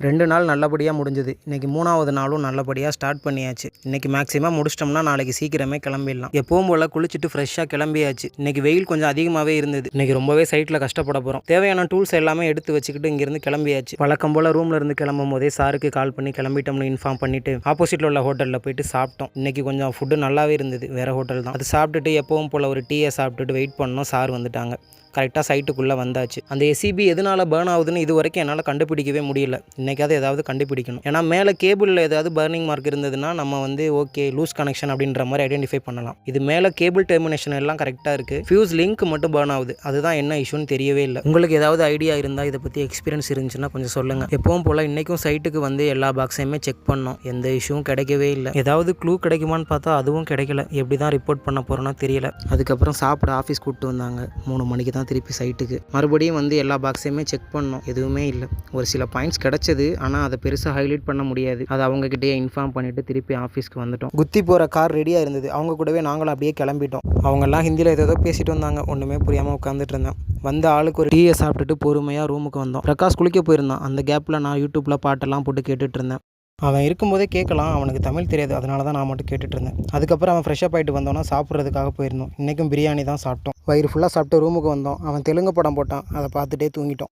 2 நாள் நல்லபடியா முடிஞ்சது. இன்னைக்கு 3வது நாளும் நல்லபடியா ஸ்டார்ட் பண்ணியாச்சு. இன்னைக்கு மேக்ஸிமம் முடிச்சிட்டோம்னா நாளைக்கு சீக்கிரமே கிளம்பிடலாம். எப்பவும் போல குளிச்சுட்டு ஃப்ரெஷ்ஷாக கிளம்பியாச்சு. இன்னைக்கு வெயில் கொஞ்சம் அதிகமாகவே இருந்தது. இன்னைக்கு ரொம்பவே சைட்டில் கஷ்டப்பட போகிறோம். தேவையான டூல்ஸ் எல்லாமே எடுத்து வச்சுக்கிட்டு இங்கேருந்து கிளம்பியாச்சு. வழக்கம் போல் ரூமில் இருந்து கிளம்பும் போதே சாருக்கு கால் பண்ணி கிளம்பிட்டோம்னு இன்ஃபார்ம் பண்ணிட்டு ஆப்போசிட்டில் உள்ள ஹோட்டலில் போயிட்டு சாப்பிட்டோம். இன்னைக்கு கொஞ்சம் ஃபுட்டு நல்லாவே இருந்தது. வேறு ஹோட்டல் தான். அது சாப்பிட்டுட்டு எப்பவும் போல் ஒரு டீயை சாப்பிட்டுட்டு வெயிட் பண்ணோம். சார் வந்துட்டாங்க. கரெக்டாக சைட்டுக்குள்ளே வந்தாச்சு. அந்த எஸ்சிபி எதனால் பேர்ன் ஆகுதுன்னு இது வரைக்கும் என்னால் கண்டுபிடிக்கவே முடியல. இன்றைக்காவது ஏதாவது கண்டுபிடிக்கணும். ஏன்னா மேலே கேபிளில் ஏதாவது பர்னிங் மார்க் இருந்ததுன்னா நம்ம ஓகே லூஸ் கனெக்ஷன் அப்படின்ற மாதிரி ஐடென்டிஃபை பண்ணலாம். இது மேலே கேபிள் டெர்மினேஷன் எல்லாம் கரெக்டாக இருக்குது. ஃபியூஸ் லிங்க் மட்டும் பேர்ன் ஆகுது. அதுதான் என்ன இஷ்யூன்னு தெரியவே இல்லை. உங்களுக்கு ஏதாவது ஐடியா இருந்தால் இதை பற்றி எக்ஸ்பீரியன்ஸ் இருந்துச்சுன்னா கொஞ்சம் சொல்லுங்கள். எப்பவும் போல் இன்றைக்கும் சைட்டுக்கு எல்லா பாக்ஸையுமே செக் பண்ணோம். எந்த இஷ்யூவும் கிடைக்கவே இல்லை. ஏதாவது க்ளூ கிடைக்குமான்னு பார்த்தா அதுவும் கிடைக்கல. எப்படி தான் ரிப்போர்ட் பண்ண போகிறோன்னா தெரியல. அதுக்கப்புறம் சாப்பிட ஆஃபீஸ் கூப்பிட்டு வந்தாங்க. 3 மணிக்கு தான் திருப்பி சைட்டுக்கு மறுபடியும் எல்லா பாக்ஸையுமே செக் பண்ணோம். எதுவுமே இல்லை. ஒரு சில பாயிண்ட்ஸ் கிடைச்சது. ஆனால் அதை பெருசாக ஹைலைட் பண்ண முடியாது. அதை அவங்ககிட்டயே இன்ஃபார்ம் பண்ணிட்டு திருப்பி ஆஃபீஸ்க்கு வந்துட்டோம். குத்தி போகிற கார் ரெடியாக இருந்தது. அவங்க கூடவே நாங்களும் அப்படியே கிளம்பிட்டோம். அவங்கெல்லாம் ஹிந்தியில் ஏதோ பேசிட்டு வந்தாங்க. ஒன்றுமே புரியாமல் உட்காந்துட்டு இருந்தேன். வந்த ஆளுக்கு ஒரு டீயை சாப்பிட்டுட்டு பொறுமையாக ரூமுக்கு வந்தோம். பிரகாஷ் குளிக்க போயிருந்தான். அந்த கேப்பில் நான் யூடியூப்பில் பாட்டெல்லாம் போட்டு கேட்டுட்டு இருந்தேன். அவன் இருக்கும்போதே கேட்கலாம். அவனுக்கு தமிழ் தெரியாது. அதனால தான் நான் மட்டும் கேட்டுட்டு இருந்தேன். அதுக்கப்புறம் அவன் ஃப்ரெஷ்ஷப் ஆகிட்டு வந்தோன்னா சாப்பிட்றதுக்காக போயிருந்தோம். இன்றைக்கும் பிரியாணி தான் சாப்பிட்டோம். வயிறு ஃபுல்லாக சாப்பிட்டு ரூமுக்கு வந்தோம். அவன் தெலுங்கு படம் போட்டான். அதை பார்த்துட்டே தூங்கிட்டோம்.